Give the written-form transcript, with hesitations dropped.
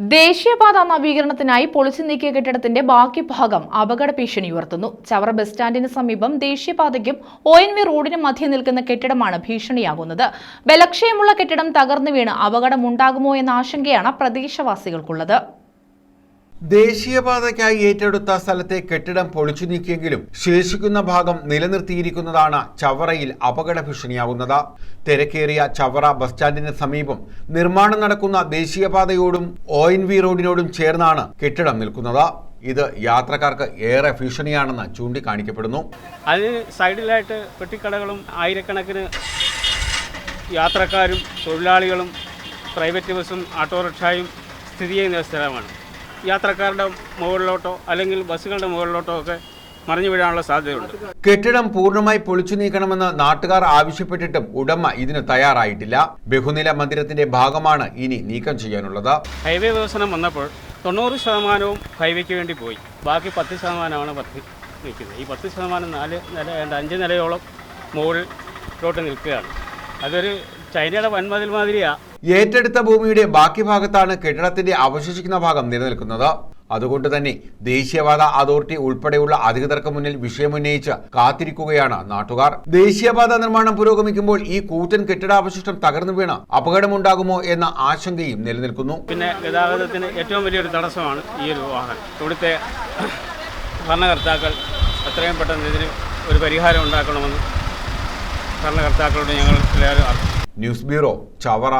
ദേശീയപാത നവീകരണത്തിനായി പൊളിച്ചു നീക്കിയ കെട്ടിടത്തിന്റെ ബാക്കി ഭാഗം അപകട ഭീഷണി ഉയർത്തുന്നു. ചവറ ബസ് സ്റ്റാൻഡിന് സമീപം ദേശീയപാതയ്ക്കും ONV റോഡിനും മധ്യേ നിൽക്കുന്ന കെട്ടിടമാണ് ഭീഷണിയാകുന്നത്. ബലക്ഷയമുള്ള കെട്ടിടം തകർന്നു വീണ് അപകടമുണ്ടാകുമോ എന്ന ആശങ്കയാണ് പ്രദേശവാസികൾക്കുള്ളത്. ദേശീയപാതയ്ക്കായി ഏറ്റെടുത്ത സ്ഥലത്തെ കെട്ടിടം പൊളിച്ചു നീക്കിയെങ്കിലും ശേഷിക്കുന്ന ഭാഗം നിലനിർത്തിയിരിക്കുന്നതാണ് ചവറയിൽ അപകട ഭീഷണിയാകുന്നത്. തിരക്കേറിയ ചവറ ബസ് സ്റ്റാൻഡിന് സമീപം നിർമ്മാണം നടക്കുന്ന ദേശീയപാതയോടും ONV റോഡിനോടും ചേർന്നാണ് കെട്ടിടം നിൽക്കുന്നത്. ഇത് യാത്രക്കാർക്ക് ഏറെ ഭീഷണിയാണെന്ന് ചൂണ്ടിക്കാണിക്കപ്പെടുന്നു. അതിന് സൈഡിലായിട്ട് പെട്ടിക്കടകളും ആയിരക്കണക്കിന് യാത്രക്കാരും തൊഴിലാളികളും പ്രൈവറ്റ് ബസ്സും ഓട്ടോറിക്ഷയും സ്ഥിതി ചെയ്യുന്ന സ്ഥലമാണ്. യാത്രക്കാരുടെ മുകളിലോട്ടോ അല്ലെങ്കിൽ ബസ്സുകളുടെ മുകളിലോട്ടോ ഒക്കെ മറിഞ്ഞു വീഴാനുള്ള സാധ്യതയുണ്ട്. കെട്ടിടം പൂർണ്ണമായി പൊളിച്ചു നീക്കണമെന്ന് നാട്ടുകാർ ആവശ്യപ്പെട്ടിട്ടും ഉടമ ഇതിന് തയ്യാറായിട്ടില്ല. ബഹുനില മന്ദിരത്തിന്റെ ഭാഗമാണ് ഇനി നീക്കം ചെയ്യാനുള്ളത്. ഹൈവേ വികസനം വന്നപ്പോൾ 90% ഹൈവേക്ക് വേണ്ടി പോയി. ബാക്കി 10%മാണ് നിൽക്കുന്നത്. ഈ 10% 4 നില 5 നിലയോളം മുകളിലോട്ട് നിൽക്കുകയാണ്. അതൊരു ചൈനയുടെ വൻമതിൽ മാതിരിയാണ്. ഏറ്റെടുത്ത ഭൂമിയുടെ ബാക്കി ഭാഗത്താണ് കെട്ടിടത്തിന്റെ അവശേഷിക്കുന്ന ഭാഗം നിലനിൽക്കുന്നത്. അതുകൊണ്ട് തന്നെ ദേശീയപാത അതോറിറ്റി ഉൾപ്പെടെയുള്ള അധികൃതർക്ക് മുന്നിൽ വിഷയമുന്നയിച്ച് കാത്തിരിക്കുകയാണ് നാട്ടുകാർ. ദേശീയപാത നിർമ്മാണം പുരോഗമിക്കുമ്പോൾ ഈ കൂറ്റൻ കെട്ടിടാവശിഷ്ടം തകർന്നു വീണ് അപകടമുണ്ടാകുമോ എന്ന ആശങ്കയും നിലനിൽക്കുന്നു. പിന്നെ ഗതാഗതത്തിന് ഏറ്റവും വലിയൊരു തടസ്സമാണ് ഈ ഒരു വാഹനം. ഇവിടുത്തെ ഭരണകർത്താക്കൾ എത്രയും പെട്ടെന്ന് ഇതിന് ഒരു പരിഹാരം ഉണ്ടാക്കണമെന്ന് ഭരണകർത്താക്കളോട് ഞങ്ങൾ എല്ലാവരും ന്യൂസ് ബ്യൂറോ, ചവറ.